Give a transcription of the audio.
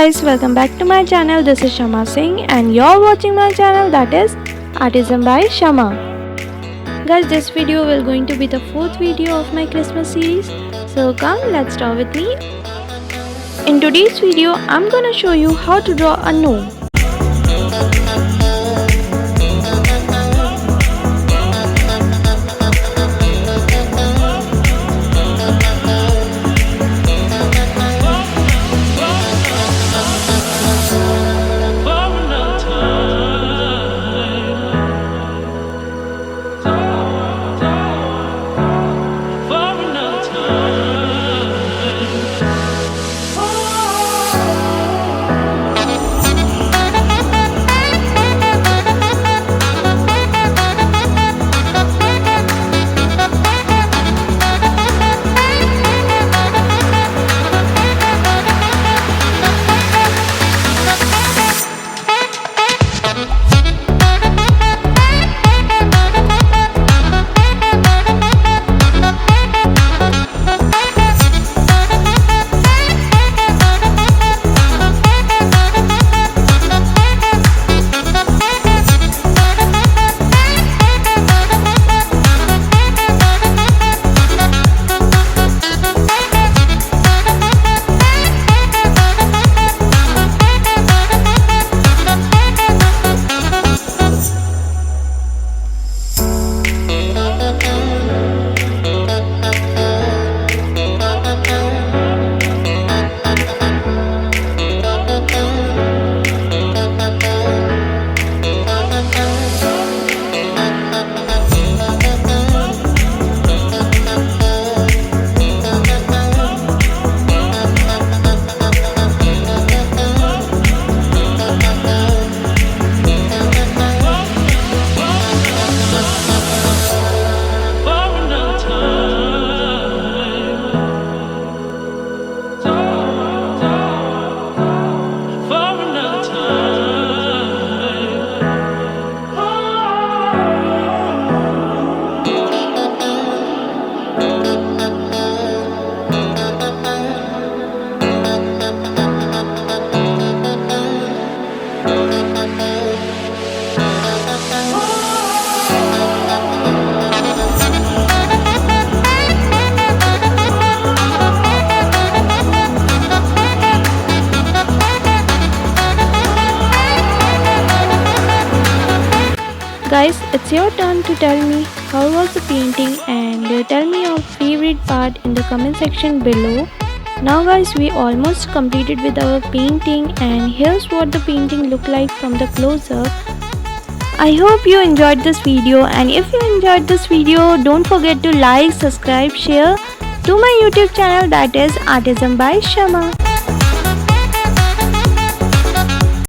guys, welcome back to my channel. This is Kshama Singh and you're watching my channel, that is Artisan by Kshama. Guys, this video will going to be the fourth video of my Christmas series. So come, let's draw with me. In today's video, I'm gonna show you how to draw a gnome. Guys, it's your turn to tell me how was the painting and tell me your favorite part in the comment section below. Now guys, we almost completed with our painting and here's what the painting looked like from the close-up. I hope you enjoyed this video, and if you enjoyed this video, don't forget to like, subscribe, share to my YouTube channel, that is Artisan by Kshama.